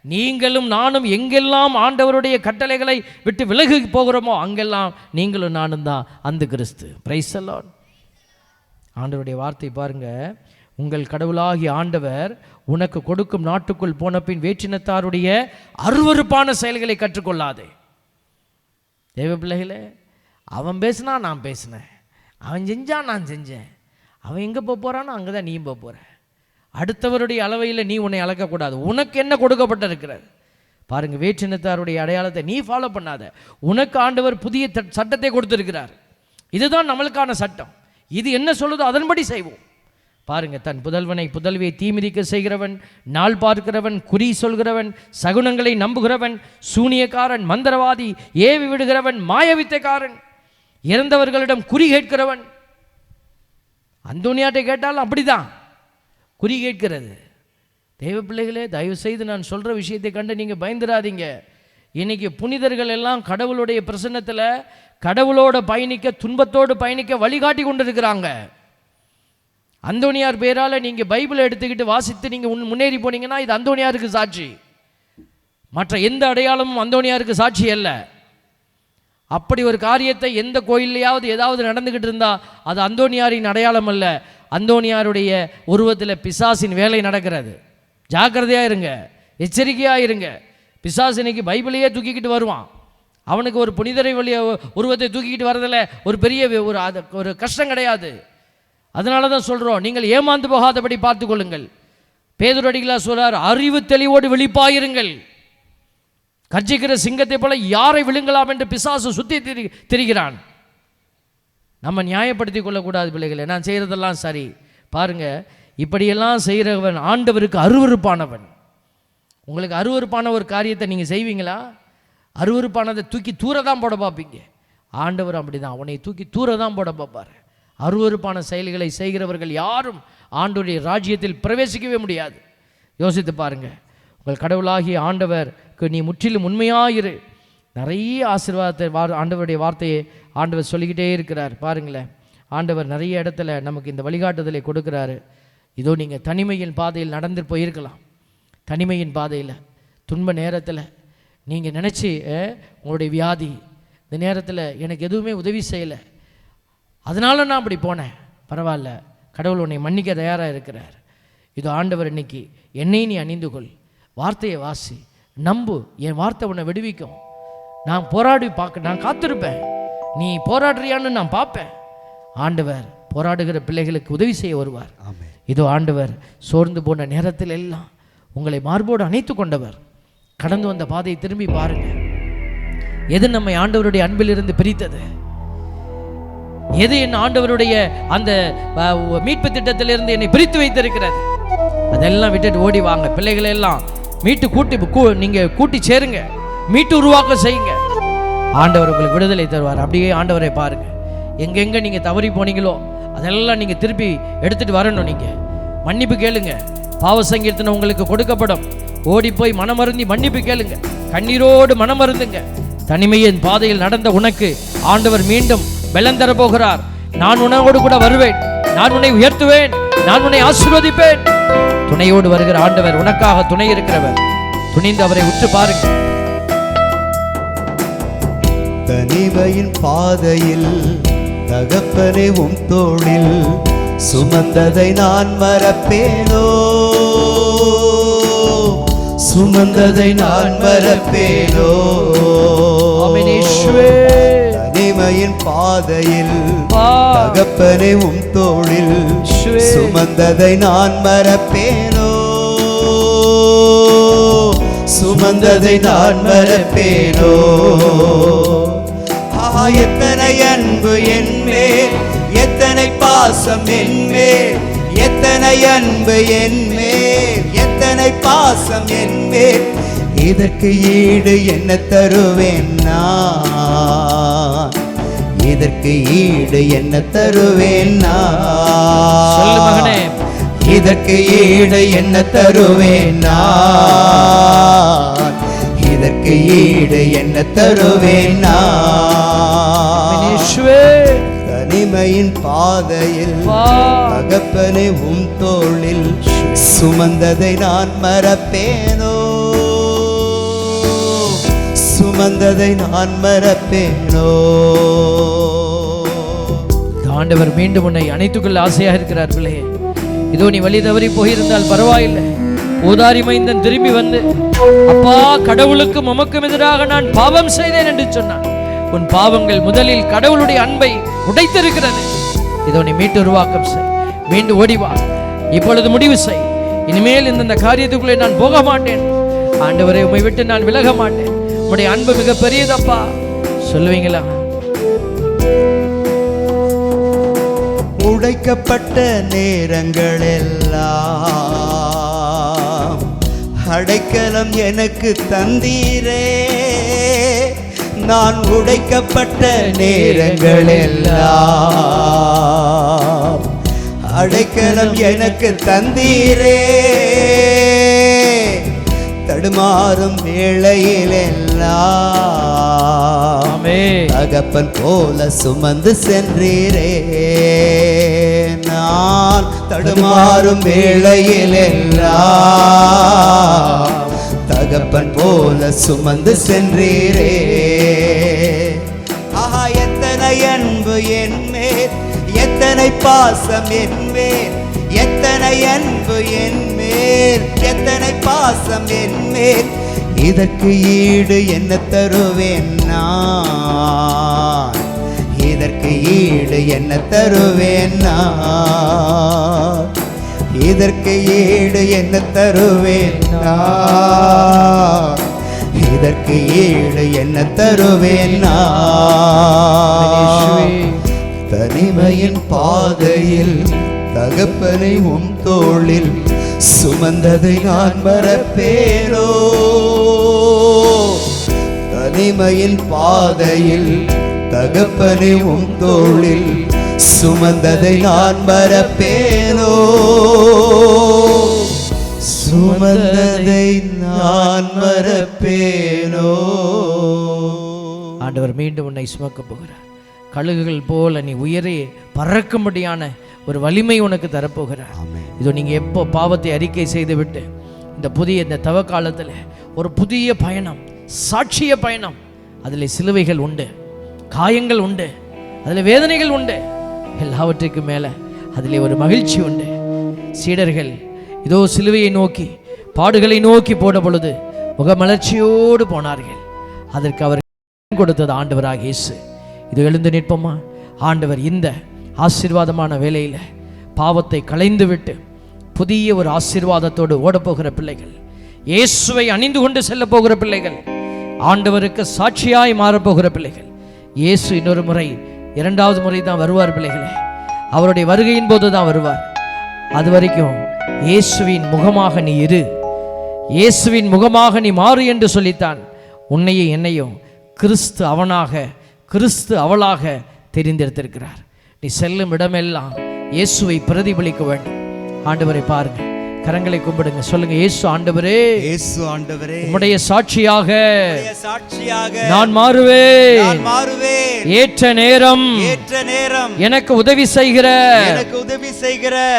நீங்களும் நானும் எங்கெல்லாம் ஆண்டவருடைய கட்டளைகளை விட்டு விலகி போகிறோமோ அங்கெல்லாம் நீங்களும் நானும் தான் அந்த கிறிஸ்து. Price the Lord. ஆண்டவருடைய வார்த்தை பாருங்க, உங்கள் கடவுளாகிய ஆண்டவர் உனக்கு கொடுக்கும் நாட்டுக்குள் போன பின் வேற்றினத்தாருடைய அருவருப்பான செயல்களை கற்றுக்கொள்ளாதே. தேவ பிள்ளைகளே, அவன் பேசினா நான் பேசினேன், அவன் செஞ்சான் நான் செஞ்சேன், அவன் எங்கே போகிறானோ அங்கே தான் நீயும் போகிற. அடுத்தவருடைய அளவையில் நீ உன்னை அளக்கக்கூடாது. உனக்கு என்ன கொடுக்கப்பட்டிருக்கிறது? பாருங்க, வேற்றினத்தாருடைய அடையாளத்தை நீ ஃபாலோ பண்ணாத. உனக்கு ஆண்டவர் புதிய சட்டத்தை கொடுத்திருக்கிறார். இதுதான் நம்மளுக்கான சட்டம். இது என்ன சொல்லுதோ அதன்படி செய்வோம். பாருங்க, தன் புதல்வியை தீமிதிக்க செய்கிறவன், நாள் பார்க்கிறவன், குறி சொல்கிறவன், சகுனங்களை நம்புகிறவன், சூனியக்காரன், மந்திரவாதி, ஏவி விடுகிறவன், மாயவித்தைக்காரன், இறந்தவர்களிடம் குறி கேட்கிறவன். அந்தோனியாட்டை கேட்டாலும் அப்படிதான் குறி கேட்கிறது. தெய்வ பிள்ளைகளே, தயவு செய்து நான் சொல்கிற விஷயத்தை கண்டு நீங்கள் பயந்துடாதீங்க. இன்னைக்கு புனிதர்கள் எல்லாம் கடவுளுடைய பிரசன்னத்தில் கடவுளோட பயணிக்க, துன்பத்தோடு பயணிக்க வழிகாட்டி கொண்டிருக்கிறாங்க. அந்தோனியார் பேரால் நீங்கள் பைபிளை எடுத்துக்கிட்டு வாசித்து நீங்கள் முன்னேறி போனீங்கன்னா இது அந்தோனியாருக்கு சாட்சி. மற்ற எந்த அடையாளமும் அந்தோனியாருக்கு சாட்சி அல்ல. அப்படி ஒரு காரியத்தை எந்த கோயிலையாவது ஏதாவது நடந்துக்கிட்டு இருந்தால் அது அந்தோனியாரின் அடையாளம் அல்ல. அந்தோனியாருடைய உருவத்தில் பிசாசின் வேலை நடக்கிறது. ஜாக்கிரதையாக இருங்க, எச்சரிக்கையாக இருங்க. பிசாசு இன்னைக்கு பைபிளையே தூக்கிக்கிட்டு வருவான். அவனுக்கு ஒரு புனிதரை வழிய உருவத்தை தூக்கிக்கிட்டு வரதில்ல ஒரு பெரிய ஒரு கஷ்டம் கிடையாது. அதனால தான் சொல்கிறோம், நீங்கள் ஏமாந்து போகாதபடி பார்த்து கொள்ளுங்கள். பேதுரடிகளார் சொல்றார், அறிவு தெளிவோடு விழிப்பாயிருங்கள். கர்ஜிக்கிற சிங்கத்தை போல யாரை விழுங்கலாம் என்று பிசாசு சுற்றி திரிகிறான். நம்ம நியாயப்படுத்தி கொள்ளக்கூடாது பிள்ளைகளை. நான் செய்கிறதெல்லாம் சரி. பாருங்க, இப்படியெல்லாம் செய்கிறவன் ஆண்டவருக்கு அருவருப்பானவன். உங்களுக்கு அருவருப்பான ஒரு காரியத்தை நீங்கள் செய்வீங்களா? அருவருப்பானதை தூக்கி தூர தான் போட பார்ப்பீங்க. ஆண்டவர் அப்படி தான், அவனை தூக்கி தூர தான் போட பார்ப்பார். அருவருப்பான செயல்களை செய்கிறவர்கள் யாரும் ஆண்டவருடைய ராஜ்யத்தில் பிரவேசிக்கவே முடியாது. யோசித்து பாருங்க. உங்கள் கடவுளாகிய ஆண்டவருக்கு நீ முற்றிலும் உண்மையாயிரு. நிறைய ஆசீர்வாதத்தை ஆண்டவருடைய வார்த்தையை ஆண்டவர் சொல்லிக்கிட்டே இருக்கிறார். பாருங்களேன், ஆண்டவர் நிறைய இடத்துல நமக்கு இந்த வழிகாட்டுதலை கொடுக்குறாரு. இதோ நீங்கள் தனிமையின் பாதையில் நடந்து போயிருக்கலாம். தனிமையின் பாதையில் துன்ப நேரத்தில் நீங்கள் நினச்சி உங்களுடைய வியாதி இந்த நேரத்தில் எனக்கு எதுவுமே உதவி செய்யலை, அதனால நான் அப்படி போனேன். பரவாயில்ல, கடவுள் உன்னை மன்னிக்க தயாராக இருக்கிறார். இதோ ஆண்டவர் இன்னைக்கு என்னை நீ அணிந்து கொள், வார்த்தையை வாசி, நம்பு, என் வார்த்தை உன்னை விடுவிக்கும். நான் போராடி நான் காத்திருப்பேன், நீ போராடுறியான்னு நான் பார்ப்பேன். ஆண்டவர் போராடுகிற பிள்ளைகளுக்கு உதவி செய்ய வருவார். இதோ ஆண்டவர் சோர்ந்து போன நேரத்தில் எல்லாம் உங்களை மார்போடு அணைத்து கொண்டவர். கடந்து வந்த பாதையை திரும்பி பாருங்க. எது நம்மை ஆண்டவருடைய அன்பிலிருந்து பிரித்தது? எது என் ஆண்டவருடைய அந்த மீட்பு திட்டத்திலிருந்து என்னை பிரித்து வைத்திருக்கிறது? அதெல்லாம் விட்டுட்டு ஓடி வாங்க. பிள்ளைகளை எல்லாம் மீட்டு நீங்க கூட்டி சேருங்க, மீட்டு உருவாக்க செய்யுங்க. ஆண்டவர் உங்களுக்கு விடுதலை தருவார். அப்படியே ஆண்டவரை பாருங்க. எங்கெங்க நீங்க தவறி போனீங்களோ அதெல்லாம் நீங்க திருப்பி எடுத்துட்டு வரணும். நீங்க மன்னிப்பு கேளுங்க. பாவ சங்கீர்த்தனை உங்களுக்கு கொடுக்கப்படும். ஓடி போய் மனமருந்தி மன்னிப்பு கேளுங்க. கண்ணீரோடு மனமருந்துங்க. தனிமையின் பாதையில் நடந்த உனக்கு ஆண்டவர் மீண்டும் பலன் தர போகிறார். நான் உன்னோடு கூட வருவேன், நான் உன்னை உயர்த்துவேன், நான் உன்னை ஆசீர்வதிப்பேன். துணையோடு வருகிற ஆண்டவர், உனக்காக துணை இருக்கிறவர். துணிந்து அவரை உற்று பாருங்க. தனிமையின் பாதையில் தகப்பனை உம் தோளில் சுமந்ததை நான் மறப்பேனோ, சுமந்ததை நான் மறப்பேனோ. தனிமையின் பாதையில் தகப்பனை உம் தோளில் சுமந்ததை நான் மறப்பேனோ, சுமந்ததை நான் மறப்பேனோ. எத்தனை அன்பு என்மேல், எத்தனை பாசம் என்மேல், எத்தனை அன்பு என்மேல், எத்தனை பாசம் என்மேல். இதற்கு ஈடு என்ன தருவேன் நான்? இதற்கு ஈடு என்ன தருவேன் நான்? இதற்கு ஈடு என்ன தருவேன் நான்? இதற்கு ஈடு என்ன தருவேன் நான்? தனிமையின் பாதையில் தகப்பனை உம் தோளில் சுமந்ததை நான் மறப்பேனோ, சுமந்ததை நான் மறப்பேனோ. ஆண்டவர் மீண்டும் உன்னை அணைத்துக்கொள்ள ஆசையாக இருக்கிறார். பிள்ளையே, இதோ நீ வழி தவறி போயிருந்தால் பரவாயில்லை. ஊதாரி மைந்தன் திரும்பி வந்து, அப்பா, கடவுளுக்கும் உமக்கும் எதிராக நான் பாவம் செய்தேன் என்று சொன்னான். உன் பாவங்கள் முதலில் கடவுளுடைய அன்பை உடைத்திருக்கிறது. இதோ நீ மீட்டு உருவாக்கம் செய், மீண்டு ஓடிவா. இப்பொழுது முடிவு செய், இனிமேல் இந்த காரியத்துக்குள்ளே நான் போக மாட்டேன். ஆண்டவரே, உம்மை விட்டு நான் விலக மாட்டேன், உம்முடைய அன்பு மிக பெரியதப்பா சொல்லுவீங்களா? உடைக்கப்பட்ட நேரங்கள் எல்லாம் அடைக்கலம் எனக்கு தந்தீரே. நான் உடைக்கப்பட்ட நேரங்கள் எல்லாம் அடைக்கலம் எனக்கு தந்தீரே. தடுமாறும் வேளையில் எல்லாம் தகப்பன் போல சுமந்து சென்றீரே. நான் தடுமாறும் வேளையில் எல்லாம் தகப்பன் போல சுமந்து சென்றீரே. ஆஹா, எத்தனை அன்பு என் மேல், எத்தனை பாசம் என் மேல், எத்தனை அன்பு என் மேல், எத்தனை பாசம் என் மேல். இதற்கு ஈடு என்ன தருவேன் நான்? இதற்கு ஈடு என்ன தருவேன் நான்? இதற்கு ஈடு என்ன தருவேன் நான்? இதற்கு ஈடு என்ன தருவேன் நான்? தனிமையின் பாதையில் தகப்பனை உன் தோளில் சுமந்ததை நான் மறப்பேனோ? தனிமையின் பாதையில் தகப்பனை உன் தோளில் சுமந்ததை நான் மறப்பேனோ? சுமந்ததை நான் மறப்பேனோ? ஆண்டவர் மீண்டும் உன்னை சுமக்க போகிறார். கழுகுகள் போல நீ உயரே பறக்கும்படியான ஒரு வலிமை உனக்கு தரப்போகிறார். இதோ நீங்க எப்போ பாவத்தை அறிக்கை செய்து விட்டு இந்த தவ காலத்தில் ஒரு புதிய பயணம், சாட்சிய பயணம், அதில் சிலுவைகள் உண்டு, காயங்கள் உண்டு, அதில் வேதனைகள் உண்டு, எல்லாவற்றுக்கும் மேலே அதில் ஒரு மகிழ்ச்சி உண்டு. சீடர்கள் இதோ சிலுவையை நோக்கி, பாடுகளை நோக்கி போன பொழுது முகமலர்ச்சியோடு போனார்கள். அதற்கு அவர் கொடுத்தது ஆண்டவராக இயேசு. இது எழுந்து நிற்போமா? ஆண்டவர் இந்த ஆசீர்வாதமான வேளையில் பாவத்தை களைந்து விட்டு புதிய ஒரு ஆசீர்வாதத்தோடு ஓடப்போகிற பிள்ளைகள், இயேசுவை அணிந்து கொண்டு செல்ல போகிற பிள்ளைகள், ஆண்டவருக்கு சாட்சியாய் மாறப்போகிற பிள்ளைகள். இயேசு இன்னொரு முறை, இரண்டாவது முறை தான் வருவார் பிள்ளைகளே. அவருடைய வருகையின் போது தான் வருவார். அது வரைக்கும் இயேசுவின் முகமாக நீ இரு, இயேசுவின் முகமாக நீ மாறு என்று சொல்லித்தான் உன்னையும் என்னையும் கிறிஸ்து அவனாக, கிறிஸ்து அவளாக தெரிந்தெடுத்திருக்கிறார். நீ செல்லும் இடமெல்லாம் இயேசுவை பிரதிபலிக்க வேண்டும். ஆண்டவரை பாருங்க, கரங்களை கும்பிடுங்க, சொல்லுங்க, இயேசு ஆண்டவரே, இயேசு ஆண்டவரே, உம்முடைய சாட்சியாக நான் மாறுவேன். ஏற்ற நேரம் எனக்கு உதவி செய்கிற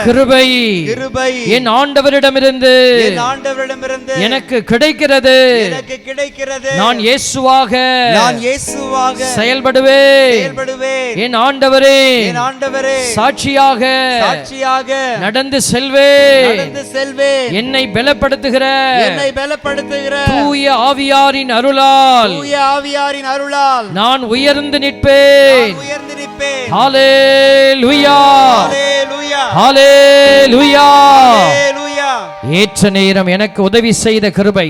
கிருபை என் ஆண்டவரிடமிருந்து எனக்கு கிடைக்கிறது. நான் இயேசுவாக செயல்படுவேன். என் ஆண்டவரே சாட்சியாக நடந்து செல்வேன். என்னை பலப்படுத்துகிற தூய ஆவியாரின் அருளால் நான் உயர்ந்து நிற்பேன். ஹல்லேலூயா, ஹல்லேலூயா. ஏற்ற நேரம் எனக்கு உதவி செய்த கிருபை,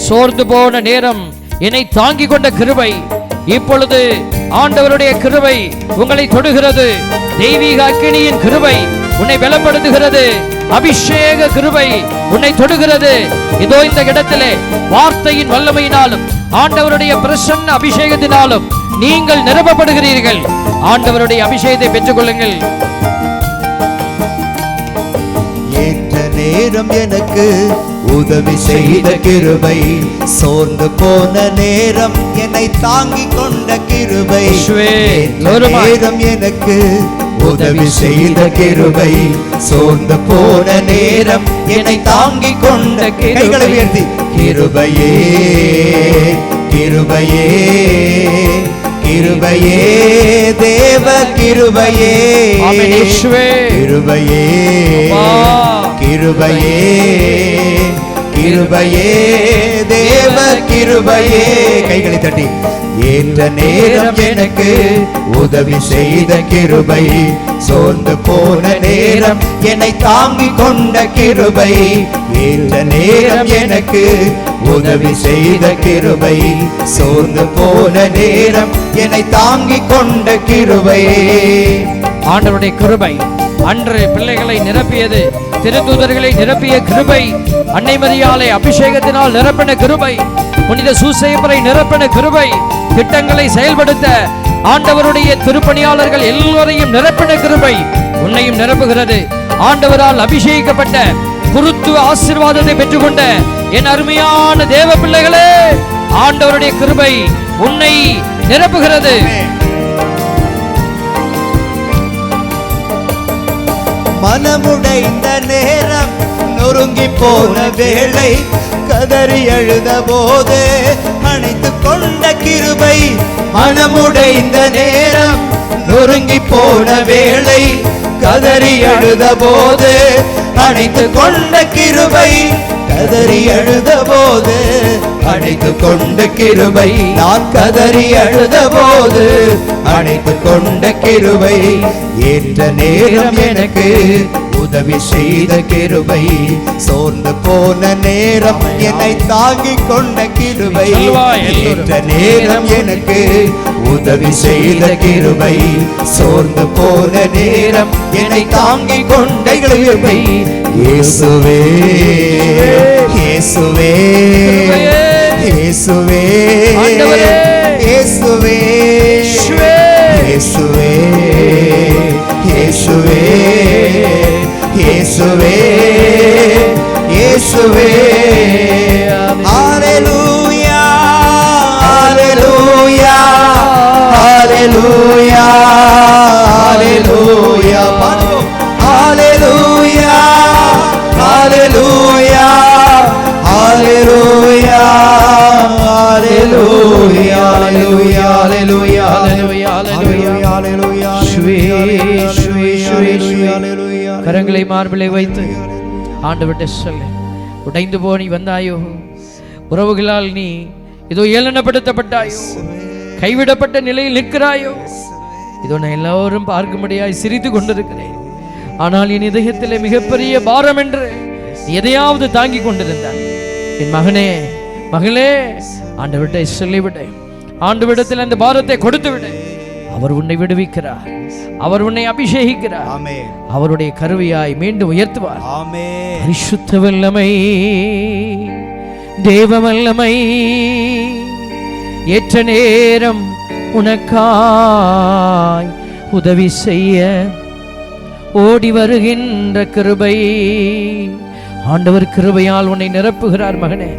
சோர்ந்து போன நேரம் என்னை தாங்கிக் கொண்ட கிருபை, இப்பொழுது ஆண்டவருடைய கிருபை உங்களை தொடுகிறது. தெய்வீக அக்கினியின் கிருபை உன்னை பலப்படுத்துகிறது. அபிஷேக கிருபை உன்னை தொடுகிறது. இதோ இந்த இடத்திலே வார்த்தையின் வல்லமையினாலும் ஆண்டவருடைய பிரசன்ன அபிஷேகத்தினாலும் நீங்கள் நிரப்பப்படுகிறீர்கள். ஆண்டவருடைய அபிஷேகத்தை பெற்றுக் கொள்ளுங்கள். ஏற்ற நேரம் எனக்கு உதவி செய்த கிருபை, சோர்ந்து போன நேரம் என்னை தாங்கிக் கொண்ட கிருபை. நேரம் எனக்கு உதவி செய்த கிருபை, சோர்ந்து போன நேரம் என்னை தாங்கிக் கொண்ட கைகளை உயர்த்தி, கிருபையே கிருபையே கிருபையே தேவ கிருபையே, கிருபையே கிருபையே கிருபையே தேவ கிருபையே. கைகளை தட்டி. ஏற்ற நேரம் எனக்கு உதவி செய்த கிருபை, சோர்ந்து போன நேரம் என்னை தாங்கிக் கொண்ட கிருபை. ஏற்ற நேரம் எனக்கு உதவி செய்த கிருபை, சோர்ந்து போன நேரம் என்னை தாங்கிக் கொண்ட கிருபை. ஆண்டவருடைய கிருபை அன்று பிள்ளைகளை நிரப்பியது, திருத்தூதர்களை நிரப்பிய கிருபை, அன்னை மரியாளை அபிஷேகத்தினால் நிரப்பின கிருபை, புனித சூசையப்பரை நிரப்பின கிருபை, திட்டங்களை செயல்படுத்த ஆண்டவருடைய திருப்பணியாளர்கள் எல்லோரையும் நிரப்பின கிருபை உன்னையும் நிரப்புகிறது. ஆண்டவரால் அபிஷேகிக்கப்பட்ட குருத்துவ ஆசீர்வாதத்தை பெற்றுக்கொண்ட என் அருமையான தேவ பிள்ளைகளே, ஆண்டவருடைய கிருபை உன்னை நிரப்புகிறது. மனமுடைந்த நேரம், நொறுங்கி போன வேளை, கதறி அழுத போது அணைத்து கொண்ட கிருபை. மனமுடைந்த நேரம், நொறுங்கி போன வேளை, கதறி அழுத போது அணைத்து கொண்ட கிருபை. கதறி அழுத போது அணைத்து கொண்ட கிருபை. நான் கதறி அழுத போது அணைத்து கொண்ட கிருபை. ஏற்ற நேரம் எனக்கு உதவி செய்த கிருபை, சோர்ந்து போன நேரம் என்னை தாங்கிக் கொண்ட கிருபை. ஏற்ற நேரம் எனக்கு உதவி செய்த கிருபை, சோர்ந்து போன நேரம் என்னை தாங்கிக் கொண்ட கிருபை. இயேசுவே இயேசுவே இயேசுவே இயேசுவே இயேசுவே இயேசுவே இயேசுவே இயேசுவே. ஹல்லேலூயா ஹல்லேலூயா ஹல்லேலூயா ஹல்லேலூயா. ஹல்லேலூயா ஹல்லேலூயா ஹல்லேலூயா ஹல்லேலூயா ஹல்லேலூயா ஹல்லேலூயா ஹல்லேலூயா ஹல்லேலூயா. கரங்களை மார்பிலை வைத்து ஆண்டவர்கிட்ட சொல்லு. உடைந்து போனி வந்தாயோ, உறவுகளால் நீ இதோ ஏளனப்படுத்தப்பட்டாயோ, கைவிடப்பட்ட நிலையில் நிற்கிறாயோ, இதோ நான் எல்லோரும் பார்க்கும்படியாய் சிரித்து கொண்டிருக்கிறேன். ஆனால் என் இதயத்திலே மிகப்பெரிய பாரம் என்று எதையாவது தாங்கி கொண்டிருந்தார். என் மகனே மகளே, ஆண்டவர்கிட்ட சொல்லிவிடு, ஆண்டவரிடத்தில் அந்த பாரத்தை கொடுத்து விடு. அவர் உன்னை விடுவிக்கிறார், அவர் உன்னை அபிஷேகிக்கிறார், அவருடைய கருவியாய் மீண்டும் உயர்த்துவார். பரிசுத்த வல்லமை, தேவ வல்லமை, ஏற்ற நேரம் உனக்காய் உதவி செய்ய ஓடி வருகின்ற கிருபை. ஆண்டவர் கிருபையால் உன்னை நிரப்புகிறார். மகனே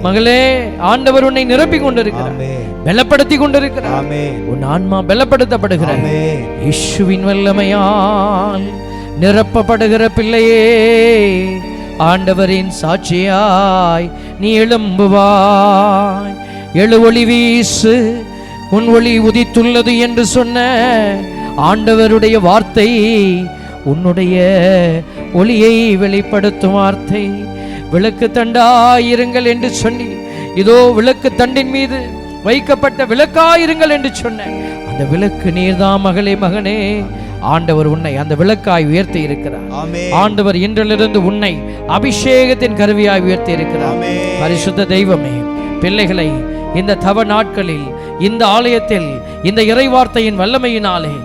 மகளே, ஆண்டவர் உன்னை நிரப்பிக் கொண்டிருக்கிறார், பலப்படுத்தி கொண்டிருக்கிறார். உன் ஆன்மா பலப்படுத்தப்படுகிறது. இயேசுவின் வல்லமையால் நிரப்பப்படுகிற பிள்ளையே, ஆண்டவரின் சாட்சியாய் நீ எழும்புவாய். எழு ஒளி வீசு, உன் ஒளி உதித்துள்ளது என்று சொன்ன ஆண்டவருடைய வார்த்தை உன்னுடைய ஒளியை வெளிப்படுத்தும் வார்த்தை. விளக்கு தண்டாயிருங்கள் என்று சொல்லி, இதோ விளக்கு தண்டின் மீது வைக்கப்பட்ட விளக்காயிருங்கள் என்று சொன்ன அந்த விளக்கு நீர்தான் மகளே மகனே. ஆண்டவர் உன்னை அந்த விளக்காய் உயர்த்தி இருக்கிறார். ஆண்டவர் இன்றிலிருந்து உன்னை அபிஷேகத்தின் கருவியாய் உயர்த்தி இருக்கிறார். பரிசுத்த தெய்வமே, பிள்ளைகளை இந்த தவ நாட்களில் இந்த ஆலயத்தில் இந்த இறைவார்த்தையின் வல்லமையினாலே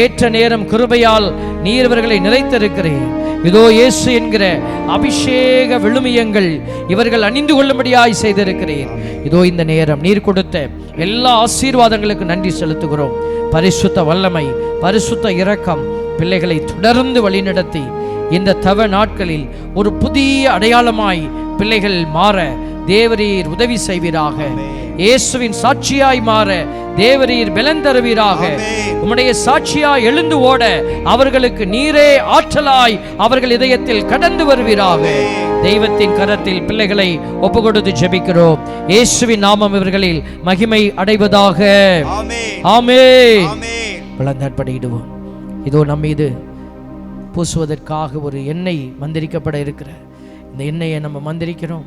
ஏற்ற நேரம் கிருபையால் நீர் இவர்களை நிறைத்திருக்கிறேன். இதோ இயேசு என்கிற அபிஷேக விழுமியங்கள் இவர்கள் அணிந்து கொள்ளும்படியாய் செய்திருக்கிறேன். இதோ இந்த நேரம் நீர் கொடுத்த எல்லா ஆசீர்வாதங்களுக்கு நன்றி செலுத்துகிறோம். பரிசுத்த வல்லமை, பரிசுத்த இரக்கம் பிள்ளைகளை தொடர்ந்து வழிநடத்தி இந்த தவ நாட்களில் ஒரு புதிய அடையாளமாய் பிள்ளைகள் மாற தேவரீர் உதவி செய்வீராக. இயேசுவின் சாட்சியாய் மாற தேவரீர் பலன் தருவீராக. உம்முடைய சாட்சியாய் எழுந்து ஓட அவர்களுக்கு நீரே ஆற்றலாய் அவர்கள் இதயத்தில் கடந்து வருவீராக. தெய்வத்தின் கரத்தில் பிள்ளைகளை ஒப்பு கொடுத்து ஜெபிக்கிறோம். இயேசுவின் நாமம் இவர்களில் மகிமை அடைவதாக. ஆமென். விளங்கற்படிடுவோம். இதோ நம் மீது பூசுவதற்காக ஒரு எண்ணெய் மந்திரிக்கப்பட இருக்கிற இந்த எண்ணெயை நம்ம மந்திரிக்கிறோம்.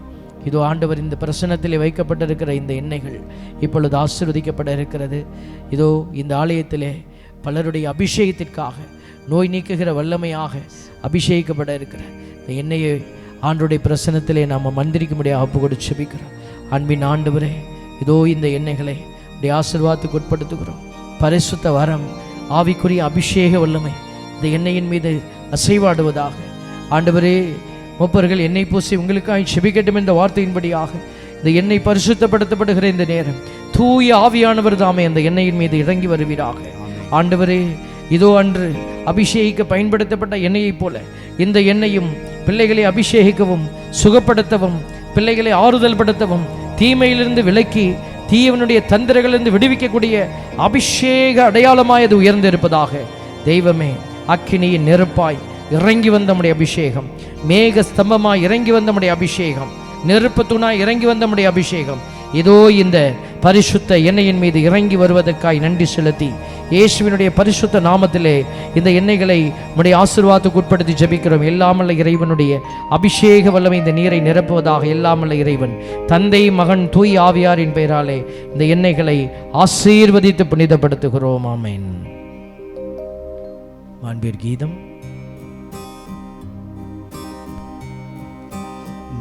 இதோ ஆண்டவர் இந்த பிரசன்னத்திலே வைக்கப்பட்டிருக்கிற இந்த எண்ணெய்கள் இப்பொழுது ஆசீர்வதிக்கப்பட இருக்கிறது. இதோ இந்த ஆலயத்திலே பலருடைய அபிஷேகத்திற்காக நோய் நீக்குகிற வல்லமையாக அபிஷேகிக்கப்பட இருக்கிற இந்த எண்ணெயை ஆண்டவருடைய பிரசன்னத்திலே நாம் மந்திரிக்கும்படியாக ஒப்பு கொடுத்து செபிக்கிறோம். அன்பின் ஆண்டவரே, இதோ இந்த எண்ணெய்களை உடைய ஆசீர்வாதத்துக்கு உட்படுத்துகிறோம். பரிசுத்த வரம், ஆவிக்குரிய அபிஷேக வல்லமை இந்த எண்ணெயின் மீது அசைவாடுவதாக. ஆண்டவரே, மூப்பர்கள் எண்ணெய் பூசி உங்களுக்காக செபிக்கட்டும் என்ற வார்த்தையின்படியாக இந்த எண்ணெய் பரிசுத்தப்படுத்தப்படுகிற இந்த நேரம் தூய ஆவியானவர் தாமே அந்த எண்ணெயின் மீது இறங்கி வருவீராக. ஆண்டவரே, இதோ அன்று அபிஷேகிக்க பயன்படுத்தப்பட்ட எண்ணெயைப் போல இந்த எண்ணெயும் பிள்ளைகளை அபிஷேகிக்கவும் சுகப்படுத்தவும் பிள்ளைகளை ஆறுதல் படுத்தவும் தீமையிலிருந்து விலக்கி தீயவனுடைய தந்திரங்களிலிருந்து விடுவிக்கக்கூடிய அபிஷேக அடையாளமாய் அது உயர்ந்திருப்பதாக. தெய்வமே, அக்கினியின் நெருப்பாய் இறங்கி வந்த நம்முடைய அபிஷேகம், மேக ஸ்தம்பமாய் இறங்கி வந்த நம்முடைய அபிஷேகம், நெருப்பு தூணாய் இறங்கி வந்த நம்முடைய அபிஷேகம் இதோ இந்த பரிசுத்த எண்ணெயின் மீது இறங்கி வருவதற்காய் நன்றி செலுத்தி இயேசுவினுடைய பரிசுத்த நாமத்திலே இந்த எண்ணெய்களை நம்முடைய ஆசீர்வாதத்துக்கு உட்படுத்தி ஜெபிக்கிறோம். எல்லாமல்ல இறைவனுடைய அபிஷேக வல்லமை இந்த நீரை நிரப்புவதாக. எல்லாமல்ல இறைவன் தந்தை, மகன், தூய் ஆவியாரின் பெயராலே இந்த எண்ணெய்களை ஆசீர்வதித்து புனிதப்படுத்துகிறோம். ஆமென். மாண்பீர் கீதம்.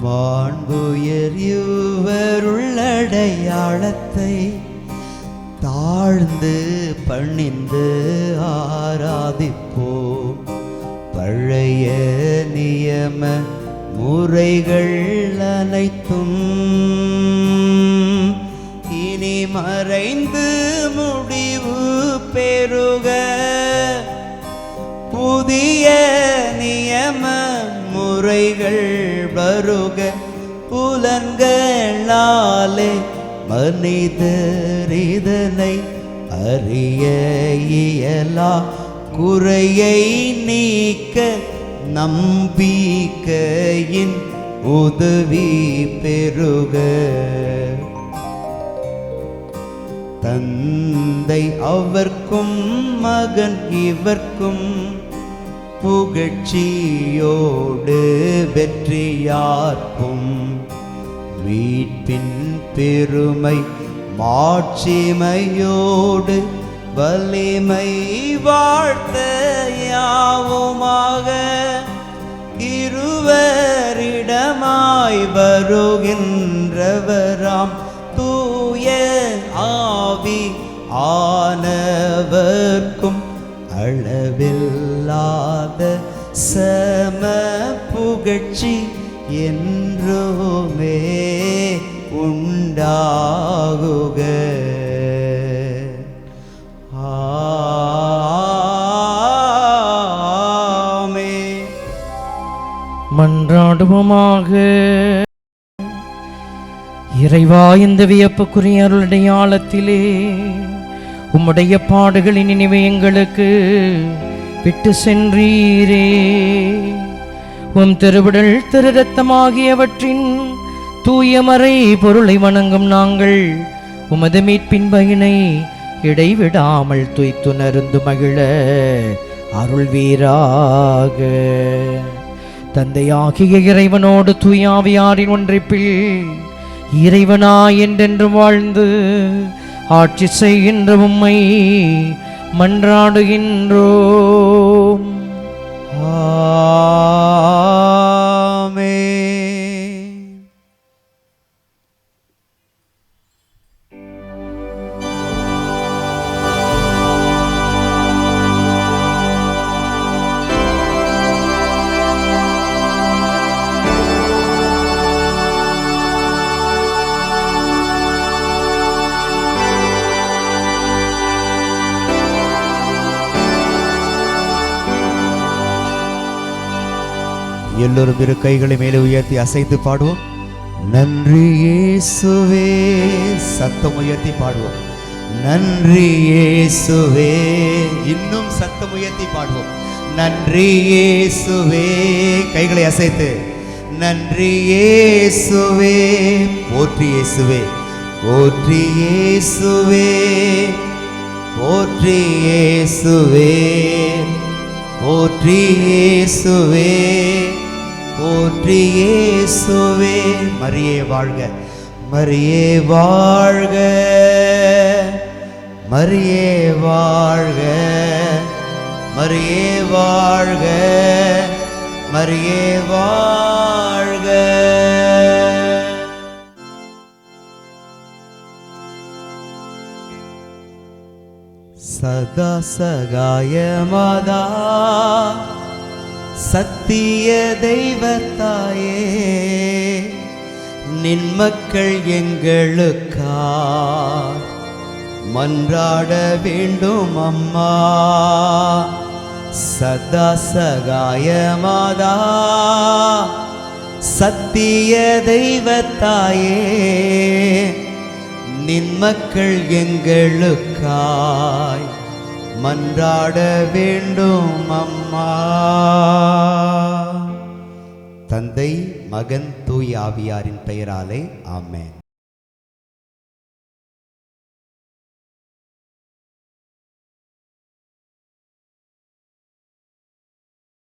வான்புயர் யுவருள்ளடையாளத்தை தாழ்ந்து பணிந்து ஆராதிப்போம். பழைய நியம முறைகள் அனைத்தும் இனி மறைந்து முடிவு பெறுக. புதிய நியம முறைகள் வருக. புலன்களாலே மனிதர் இதனை அறிய இயலா. குறையை நீக்க நம்பிக்கையின் உதவி பெறுக. தந்தை அவர்க்கும் மகன் இவர்க்கும் புகழ்ச்சியோடு வெற்றியார்க்கும். மீட்பின் பெருமை மாட்சிமையோடு வலிமை வாழ்த்த யாவுமாக. இருவரிடமாய் வருகின்றவராம் தூய ஆவி ஆனவர்க்கும் அளவில்லாத சம புகழ்ச்சி என்றுமே உண்டாகுக. ஆமென். மன்றாடுவோமாக. இறைவா, இந்த வியப்புக்குரிய அருளடையாளத்திலே உம்முடைய பாடுகளின் நினைவை எங்களுக்கு விட்டு சென்றீரே. உம் திருவிடல் திரு ரத்தமாகியவற்றின் தூயமறை பொருளை வணங்கும் நாங்கள் உமது மீட்பின் பயனை இடைவிடாமல் துய்த்துணர்ந்து மகிழ அருள்வீராக. தந்தையாகிய இறைவனோடு தூயாவியாரின் ஒன்றிப்பில் இறைவனாய் என்றென்றும் வாழ்ந்து ஆட்சி செய்கின்ற உம்மை மன்றாடுகின்றோம். ஆமென். எல்லோரும் இரு கைகளை மேலே உயர்த்தி அசைத்து பாடுவோம். நன்றி இயேசுவே. சத்தம் உயர்த்தி பாடுவோம். நன்றி இயேசுவே. இன்னும் சத்தம் உயர்த்தி பாடுவோம். நன்றி இயேசுவே. கைகளை அசைத்து நன்றி இயேசுவே. போற்றி இயேசுவே. போற்றி இயேசுவே. போற்றி இயேசுவே. போற்றி இயேசுவே. போற்றி இயேசுவே. மரியே வாழ்க, மரியே வாழ்க, மரியே வாழ்க, மரியே வாழ்க, மரியே வாழ்க. சதா சகாய மாதா, சத்திய தெய்வத்தாயே, நின் மக்கள் எங்களுக்காய் மன்றாட வேண்டும் அம்மா. சதா சகாய மாதா, சத்திய தெய்வத்தாயே, நின் மக்கள் எங்களுக்காய் மன்றாட வேண்டும் அம்மா. தந்தை, மகன், தூய ஆவியாரின் பெயராலே ஆமென்.